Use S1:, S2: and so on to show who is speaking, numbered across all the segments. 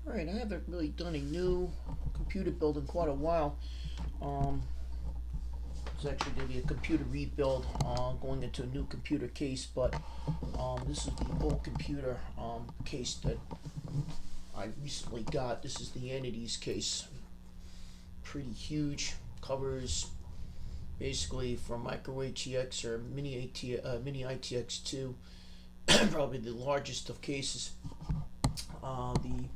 S1: Alright, I haven't really done a new computer build in quite a while. It's actually going to be a computer rebuild, going into a new computer case, but this is the old computer case that I recently got. This is the Entities case. Pretty huge. Covers basically from micro ATX or mini ITX2, probably the largest of cases. The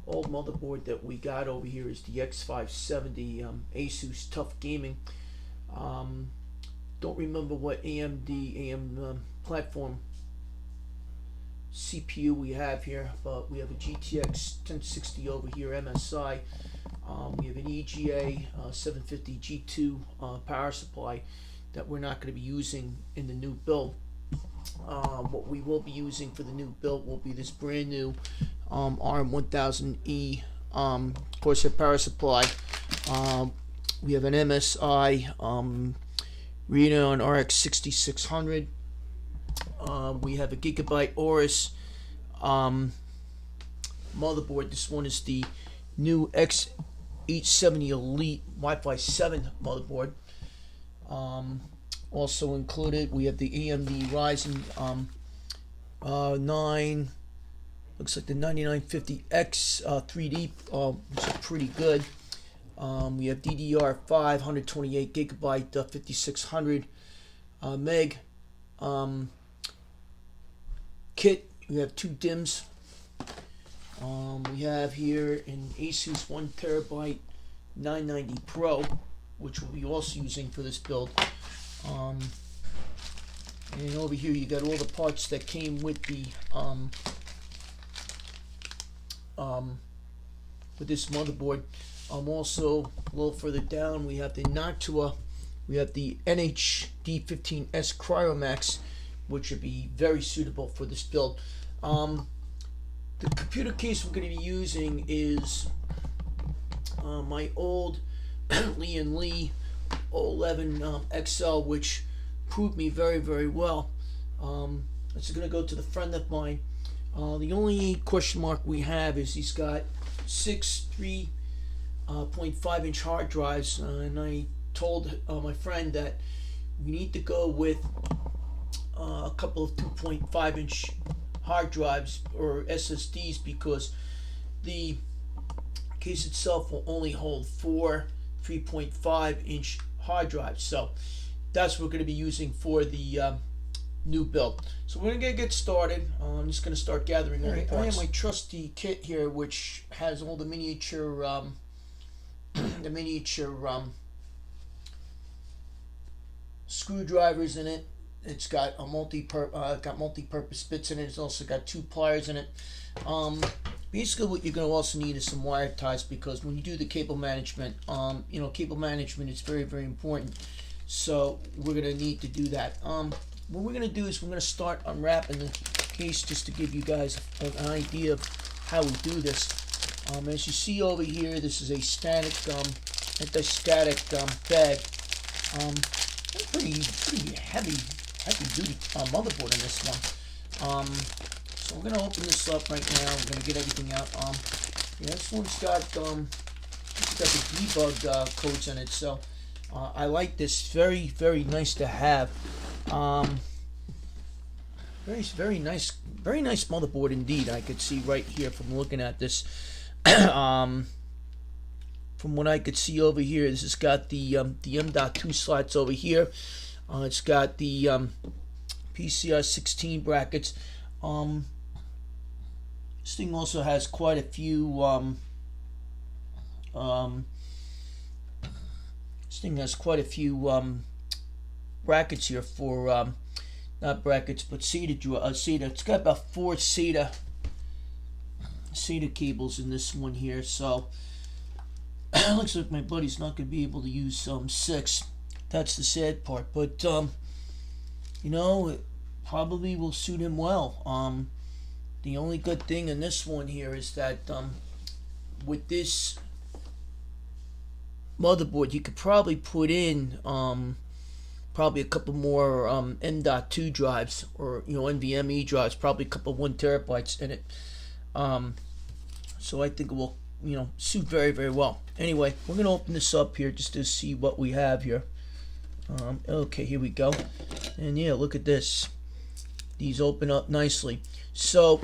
S1: old motherboard that we got over here is the X570 Asus Tough Gaming. Don't remember what AMD AM platform CPU we have here, but we have a GTX 1060 over here MSI. We have an EGA 750 G2 power supply that we're not going to be using in the new build. What we will be using for the new build will be this brand new RM1000e Corsair power supply. We have an MSI Radeon RX 6600. We have a Gigabyte Aorus motherboard. This one is the new X870 Elite Wi-Fi 7 motherboard. Also included, we have the AMD Ryzen 9. Looks like the 9950X 3D, which is pretty good. We have DDR5 128 gigabyte 5600 meg kit. We have two DIMMs. We have here an Asus 1 terabyte 990 Pro, which we'll be also using for this build. And over here you got all the parts that came with the with this motherboard. Also a little further down we have the Noctua, we have the NHD15S Cryomax, which would be very suitable for this build. The computer case we're going to be using is my old Lian 011 XL, which proved me very, very well. It's going to go to the friend of mine. The only question mark we have is he's got 6 3.5-inch hard drives, and I told my friend that we need to go with a couple of 2.5-inch hard drives or SSDs, because the case itself will only hold 4 3.5-inch hard drives. So that's what we're going to be using for the new build. So we're going to get started. I'm just going to start gathering all the parts. I have my trusty kit here, which has all the miniature screwdrivers in it. It's got a multi-purpose bits in it. It's also got 2 pliers in it. Basically, what you're going to also need is some wire ties, because when you do the cable management, cable management is very, very important. So we're going to need to do that. What we're going to do is we're going to start unwrapping the case, just to give you guys an idea of how we do this. As you see over here, this is a static, anti-static bag. Pretty heavy duty motherboard in this one. So we're gonna open this up right now. We're gonna get everything out. Yeah, this one's got the debug codes in it. So I like this. Very, very nice to have. Very nice motherboard indeed. I could see right here from looking at this. From what I could see over here, this has got the M.2 slots over here. It's got the PCI 16 brackets. This thing also has quite a few brackets here for not brackets but SATA. It's got about 4 SATA cables in this one here. So looks like my buddy's not going to be able to use 6. That's the sad part, but it probably will suit him well. The only good thing in this one here is that with this motherboard, you could probably put in probably a couple more M.2 drives, or NVMe drives, probably a couple 1 terabytes in it. So I think it will, suit very, very well. Anyway, we're going to open this up here just to see what we have here. Okay, here we go. And yeah, look at this. These open up nicely. So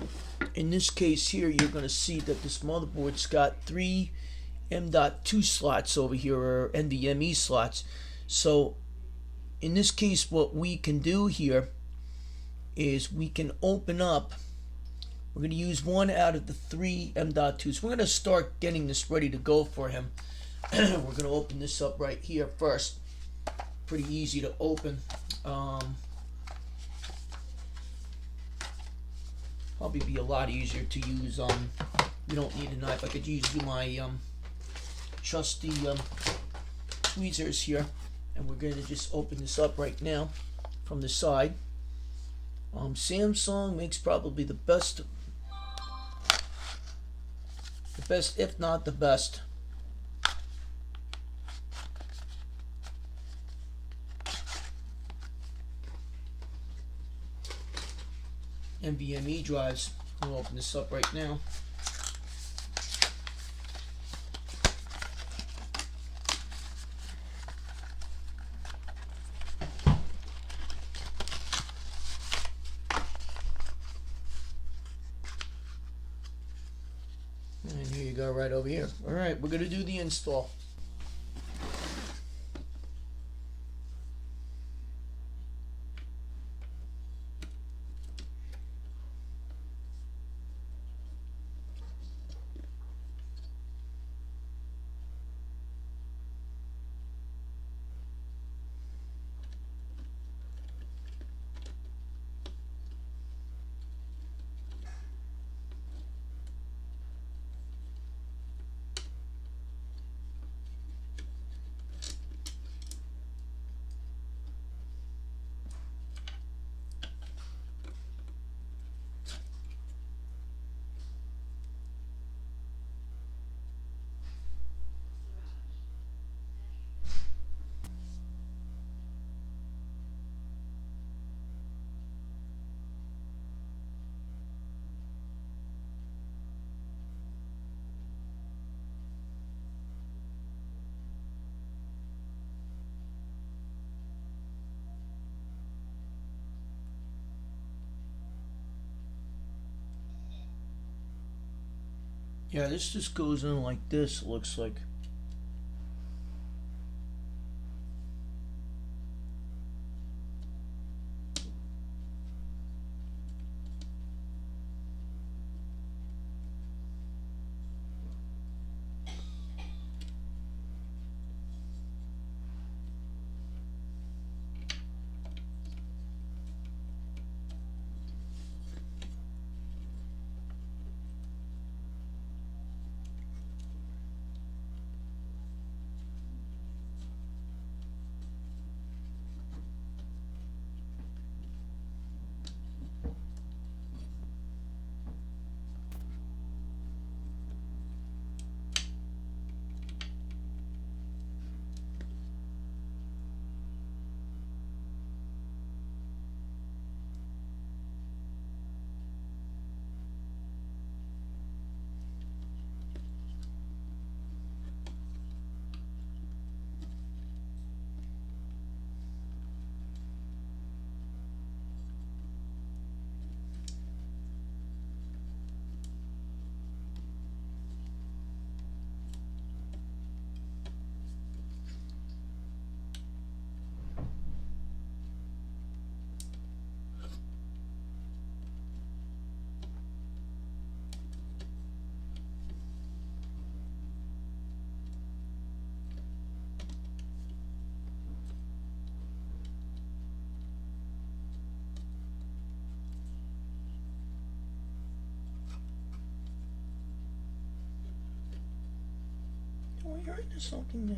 S1: in this case here, you're going to see that this motherboard's got 3 M.2 slots over here, or NVMe slots. So in this case, what we can do here is we can open up. We're going to use one out of the 3 M.2s. We're going to start getting this ready to go for him. We're going to open this up right here first. Pretty easy to open. Probably be a lot easier to use. You don't need a knife. I could use my trusty tweezers here, and we're going to just open this up right now from the side. Samsung makes probably the best, if not the best, NVMe drives. We'll open this up right now. And here you go, right over here. All right, we're going to do the install. Yeah, this just goes in like this, it looks like. Oh, you're into something now.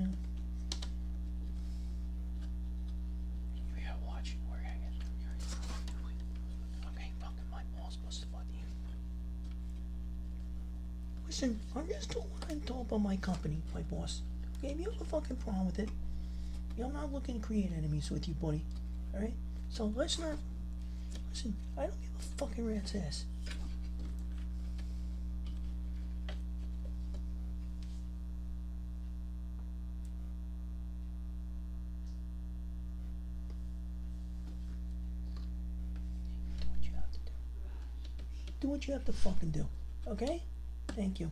S1: Yeah, watch. We're hanging. Okay, fucking my balls busted by the. Listen, I'm just doing what I'm told by my company, my boss. Okay, if you have a fucking problem with it, I'm not looking to create enemies with you, buddy. Alright? So let's not. Listen, I don't give a fucking rat's ass. do what you have to fucking do. Okay? Thank you.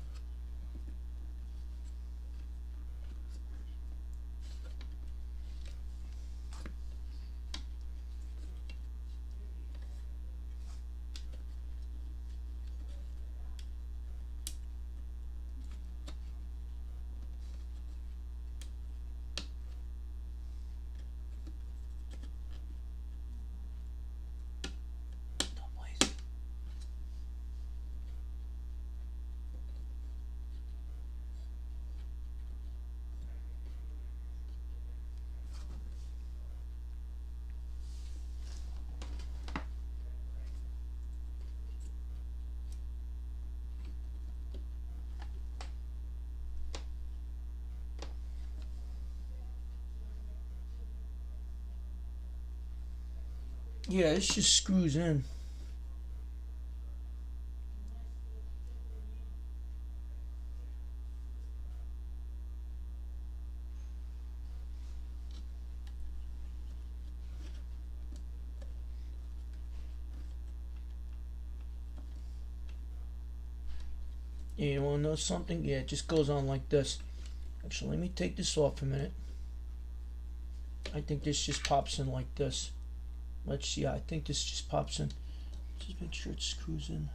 S1: Yeah, this just screws in. Yeah, you want to know something? Yeah, it just goes on like this. Actually, let me take this off a minute. I think this just pops in like this. Let's see. I think this just pops in. Just make sure it screws in.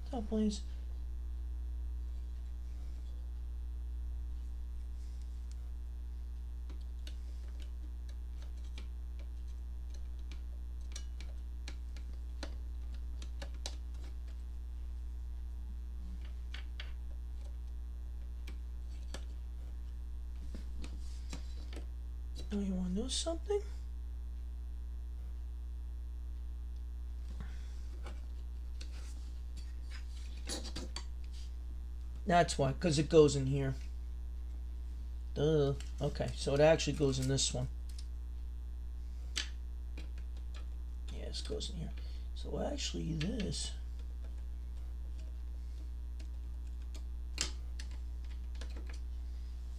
S1: Stop, please. Oh, you want to know something? That's why, because it goes in here. Duh. Okay, so it actually goes in this one. Yeah, this goes in here. So actually this...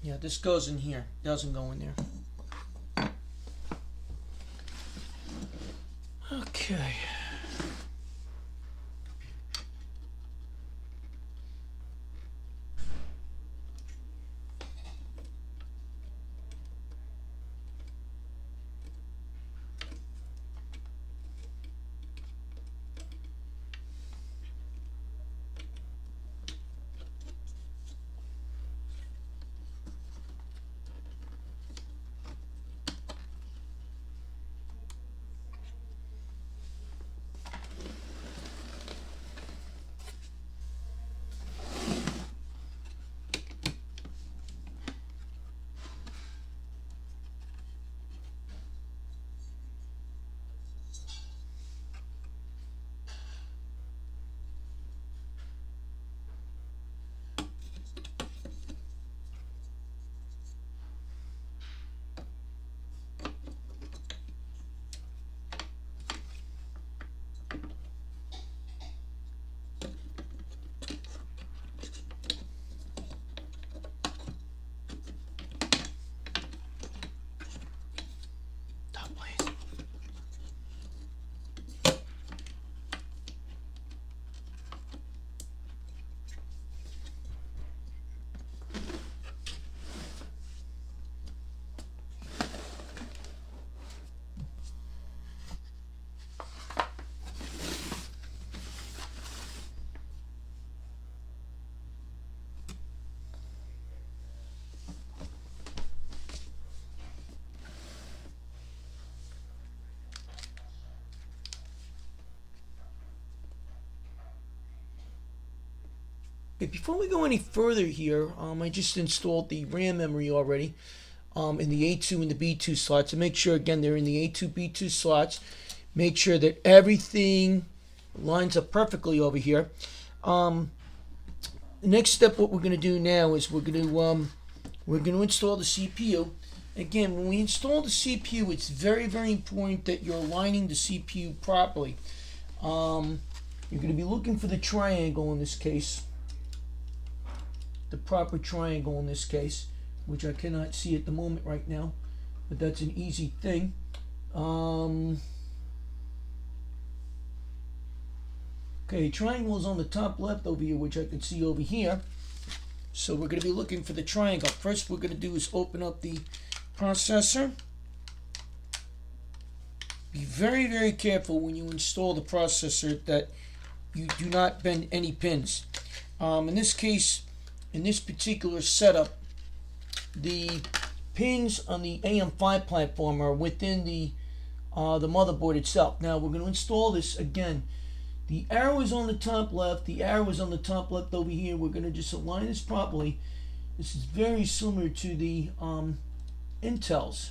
S1: Yeah, this goes in here. Doesn't go in there. Okay. Okay, before we go any further here, I just installed the RAM memory already in the A2 and the B2 slots. To make sure, again, they're in the A2, B2 slots. Make sure that everything lines up perfectly over here. The next step, what we're going to do now is we're going to install the CPU. Again, when we install the CPU, it's very, very important that you're aligning the CPU properly. You're going to be looking for the triangle in this case. The proper triangle in this case, which I cannot see at the moment right now. but that's an easy thing. Okay, triangle is on the top left over here, which I can see over here. So we're going to be looking for the triangle. First, what we're going to do is open up the processor. Be very, very careful when you install the processor that you do not bend any pins. In this case, in this particular setup, the pins on the AM5 platform are within the motherboard itself. Now we're going to install this again. The arrow is on the top left. The arrow is on the top left over here. We're going to just align this properly. This is very similar to the Intel's.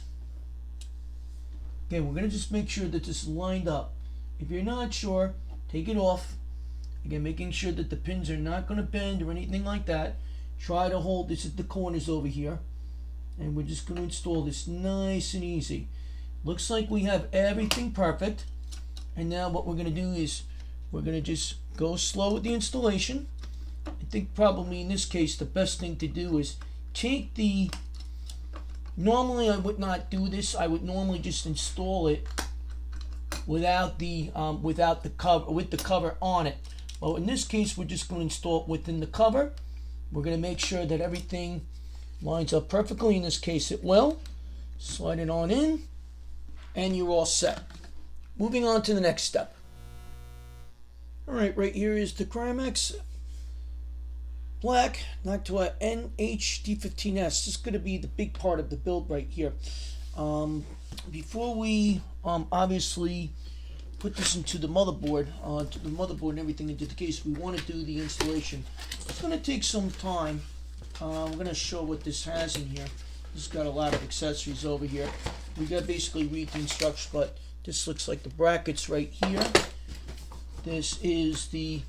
S1: Okay, we're going to just make sure that this is lined up. If you're not sure, take it off. Again, making sure that the pins are not going to bend or anything like that. Try to hold this at the corners over here. And we're just going to install this nice and easy. Looks like we have everything perfect. And now what we're going to do is we're going to just go slow with the installation. I think probably in this case the best thing to do is take the... Normally I would not do this. I would normally just install it without the cover, with the cover on it. Well, in this case we're just going to install it within the cover. We're going to make sure that everything lines up perfectly. In this case it will. Slide it on in and you're all set. Moving on to the next step. Alright, right here is the Crimex Black Noctua NHD15S. This is going to be the big part of the build right here. Before we obviously put this into the motherboard, and everything into the case, we want to do the installation. It's going to take some time. I'm going to show what this has in here. This has got a lot of accessories over here. We got to basically read the instructions, but this looks like the brackets right here. This is the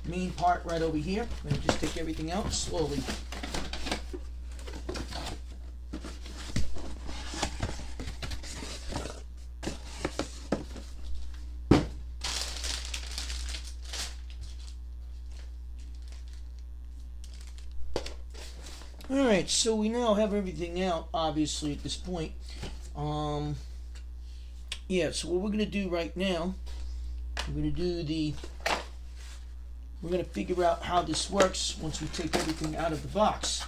S1: main part right over here. I'm going to just take everything out slowly. Alright, so we now have everything out, obviously, at this point. Yeah, so what we're going to do right now, we're going to figure out how this works once we take everything out of the box.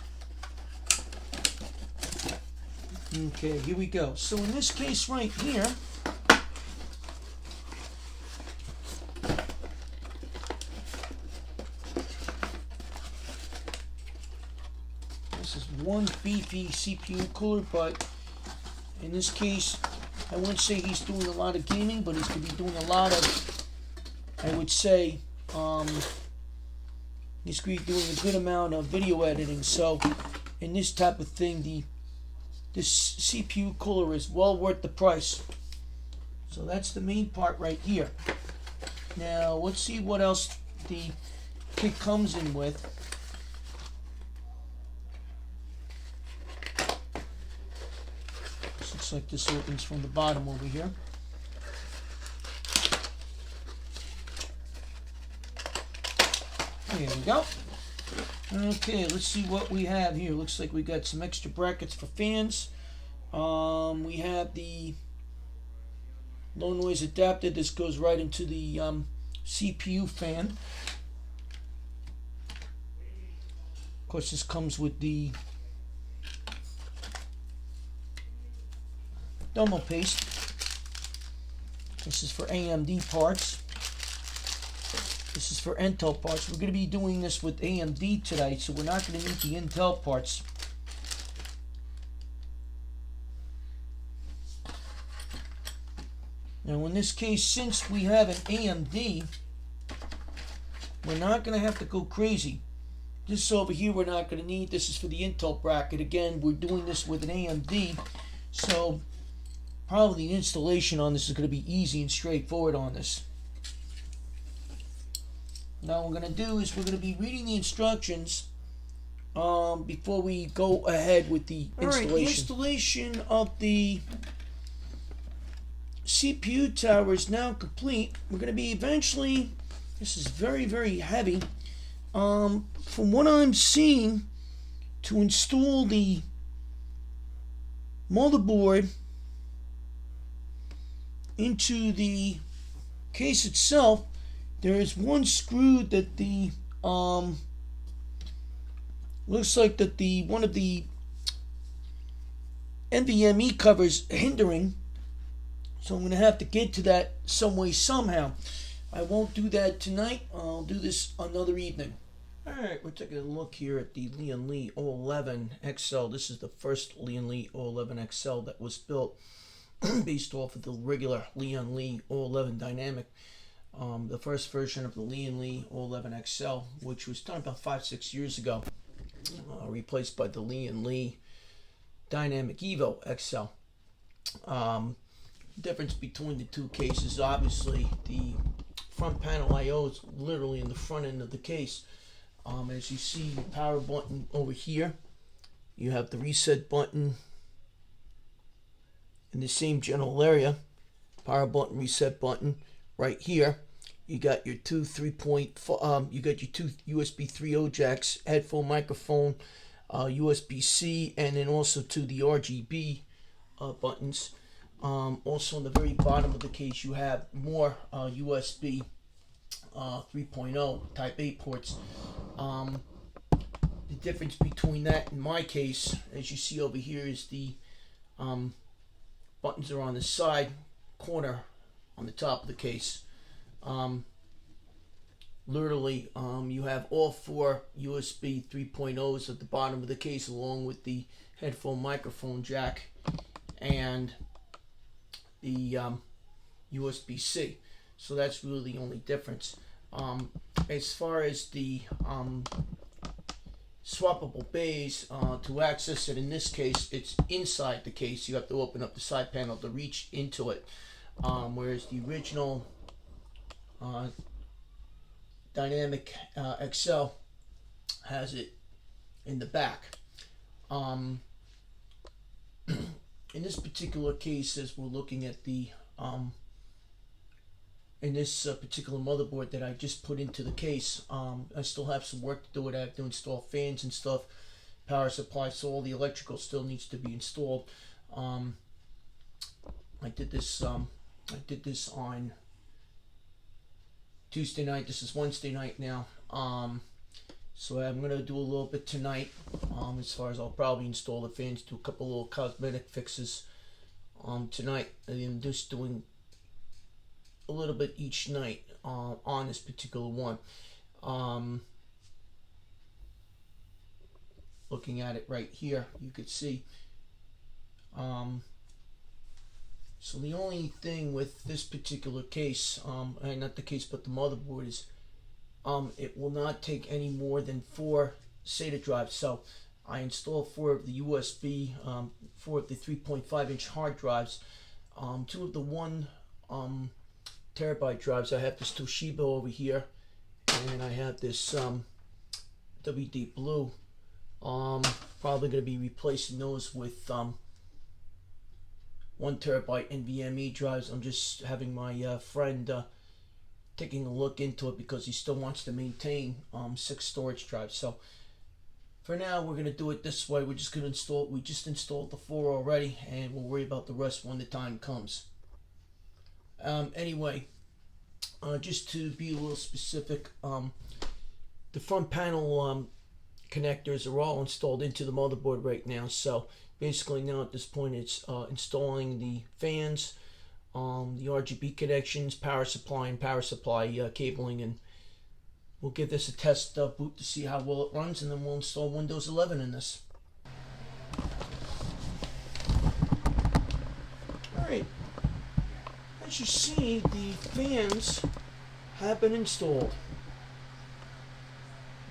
S1: Okay, here we go. So in this case right here, this is one beefy CPU cooler, but in this case, I wouldn't say he's doing a lot of gaming, but he's going to be doing a lot of, I would say, he's going to be doing a good amount of video editing. So, in this type of thing, this CPU cooler is well worth the price. So that's the main part right here. Now, let's see what else the kit comes in with. Looks like this opens from the bottom over here. There we go. Okay, let's see what we have here. Looks like we got some extra brackets for fans. We have the low noise adapter. This goes right into the CPU fan. Of course, this comes with the thermal paste. This is for AMD parts. This is for Intel parts. We're going to be doing this with AMD today, so we're not going to need the Intel parts. Now in this case, since we have an AMD, we're not going to have to go crazy. This over here we're not going to need. This is for the Intel bracket. Again, we're doing this with an AMD, so probably the installation on this is going to be easy and straightforward on this. Now what we're going to do is we're going to be reading the instructions before we go ahead with the installation. Alright, the installation of the CPU tower is now complete. We're going to be eventually, this is very, very heavy. From what I'm seeing, to install the motherboard into the case itself, there is one screw that the looks like that the one of the NVMe covers hindering, so I'm going to have to get to that some way somehow. I won't do that tonight. I'll do this another evening. Alright, we're taking a look here at the Lian Li 011 XL. This is the first Lian Li 011 XL that was built based off of the regular Lian Li 011 Dynamic. The first version of the Lian Li 011 XL, which was done about 5-6 years ago, replaced by the Lian Li Dynamic Evo XL. Difference between the two cases, obviously the front panel I/O is literally in the front end of the case. As you see, the power button over here, you have the reset button in the same general area. Power button, reset button right here. You got your two 3.4 you got your two USB 3.0 jacks, headphone, microphone, USB-C, and then also to the RGB buttons. Also on the very bottom of the case, you have more USB 3.0 Type A ports. The difference between that and my case, as you see over here, is the buttons are on the side corner on the top of the case. Literally, you have all four USB 3.0s at the bottom of the case, along with the headphone microphone jack and the USB-C. So that's really the only difference. As far as the swappable bays, to access it, in this case, it's inside the case. You have to open up the side panel to reach into it, whereas the original Dynamic XL has it in the back. In this particular case, as we're looking at the in this particular motherboard that I just put into the case, I still have some work to do with it. I have to install fans and stuff, power supply, so all the electrical still needs to be installed. I did this on Tuesday night. This is Wednesday night now. So I'm gonna do a little bit tonight. As far as I'll probably install the fans, do a couple little cosmetic fixes tonight, and then just doing a little bit each night on this particular one. Looking at it right here, you could see. So the only thing with this particular case, not the case but the motherboard, is it will not take any more than 4 SATA drives. So I installed 4 of the USB, 4 of the 3.5-inch hard drives, 2 of the 1 terabyte drives. I have this Toshiba over here, and I have this WD Blue. Probably going to be replacing those with 1 terabyte NVMe drives. I'm just having my friend taking a look into it because he still wants to maintain 6 storage drives. So for now, we're going to do it this way. We're just going to install, we just installed the 4 already, and we'll worry about the rest when the time comes. Anyway, just to be a little specific, the front panel connectors are all installed into the motherboard right now. So basically now at this point, it's installing the fans, the RGB connections, power supply, and power supply cabling, and we'll give this a test boot to see how well it runs, and then we'll install Windows 11 in this. Alright, as you see, the fans have been installed.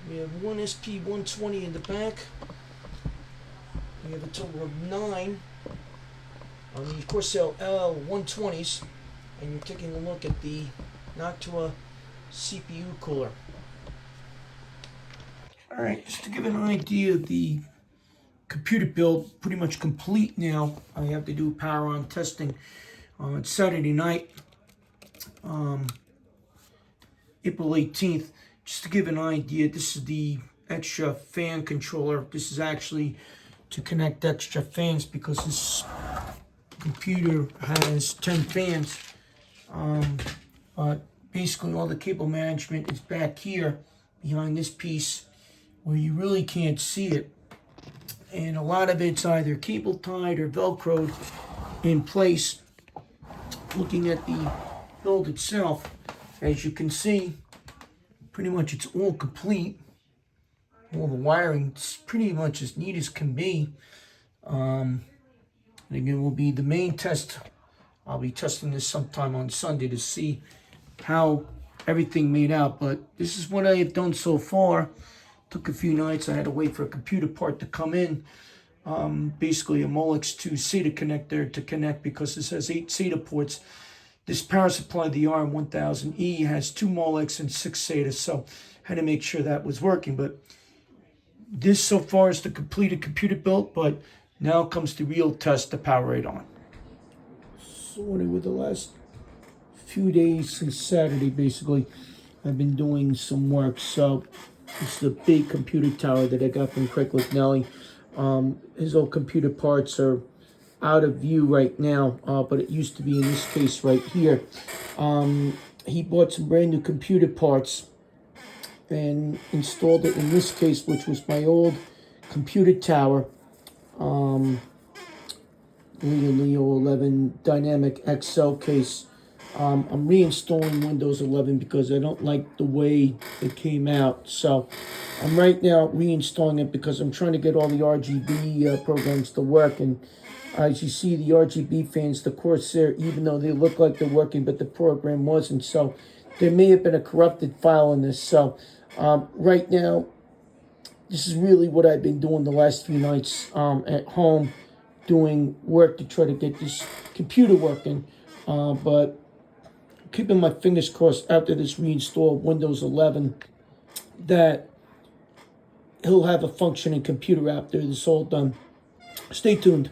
S1: We have one SP120 in the back. We have a total of 9 on the Corsair L120s, and you're taking a look at the Noctua CPU cooler. Alright, just to give an idea of the computer build, pretty much complete now. I have to do power on testing on Saturday night, April 18th. Just to give an idea, this is the extra fan controller. This is actually to connect extra fans because this computer has 10 fans. But basically all the cable management is back here behind this piece where you really can't see it. And a lot of it's either cable tied or velcroed in place. Looking at the build itself, as you can see, pretty much it's all complete. All the wiring is pretty much as neat as can be. And again, will be the main test. I'll be testing this sometime on Sunday to see how everything made out. But this is what I have done so far. Took a few nights. I had to wait for a computer part to come in. Basically a Molex 2 SATA connector to connect because this has 8 SATA ports. This power supply, the RM1000e, has 2 Molex and 6 SATA, so I had to make sure that was working. But this so far is the completed computer build, but now comes the real test to power it on. So with the last few days since Saturday, basically, I've been doing some work. So it's the big computer tower that I got from Craig McNally. His old computer parts are out of view right now, but it used to be in this case right here. He bought some brand new computer parts and installed it in this case, which was my old computer tower. Leo 11 Dynamic XL case. I'm reinstalling Windows 11 because I don't like the way it came out. So I'm right now reinstalling it because I'm trying to get all the RGB programs to work. And as you see, the RGB fans, the Corsair, even though they look like they're working, but the program wasn't. So there may have been a corrupted file in this. So right now, this is really what I've been doing the last few nights at home, doing work to try to get this computer working. But keeping my fingers crossed after this reinstall of Windows 11 that he'll have a functioning computer after this all done. Stay tuned.